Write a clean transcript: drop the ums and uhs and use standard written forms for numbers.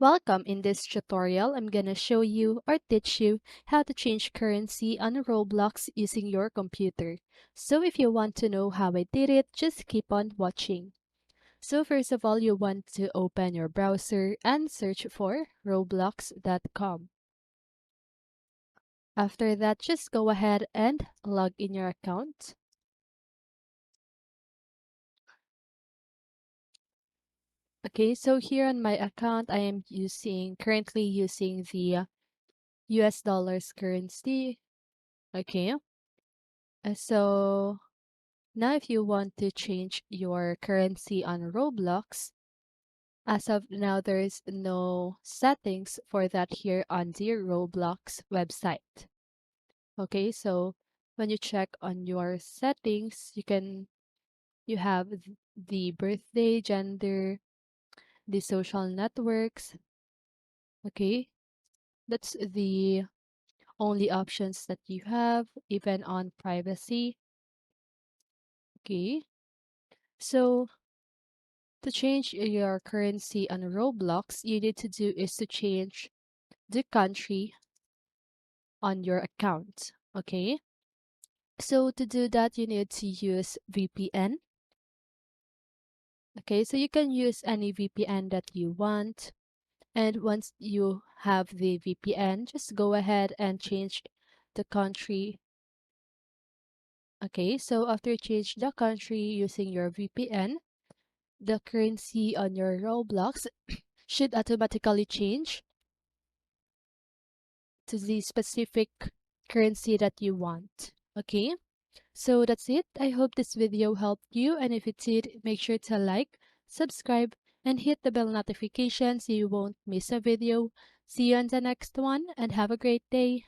Welcome. In this tutorial, I'm gonna show you or teach you how to change currency on Roblox using your computer. So if you want to know how I did it, just keep on watching. So first of all, you want to open your browser and search for roblox.com. After that, just go ahead and log in your account. Okay, so here on my account, I am currently using the US dollars currency. Okay, so now, if you want to change your currency on Roblox, as of now, there is no settings for that here on the Roblox website. Okay, so when you check on your settings, you have the birthday, gender, the social networks. Okay, that's the only options that you have, even on privacy. Okay, so to change your currency on Roblox, you need to do is to change the country on your account. Okay. So to do that, you need to use VPN. Okay. So you can use any VPN that you want. And once you have the VPN, just go ahead and change the country. Okay. So after you change the country using your VPN, the currency on your Roblox should automatically change to the specific currency that you want. Okay, so that's it. I hope this video helped you, and if it did, make sure to like, subscribe, and hit the bell notification so you won't miss a video. See you on the next one, and have a great day.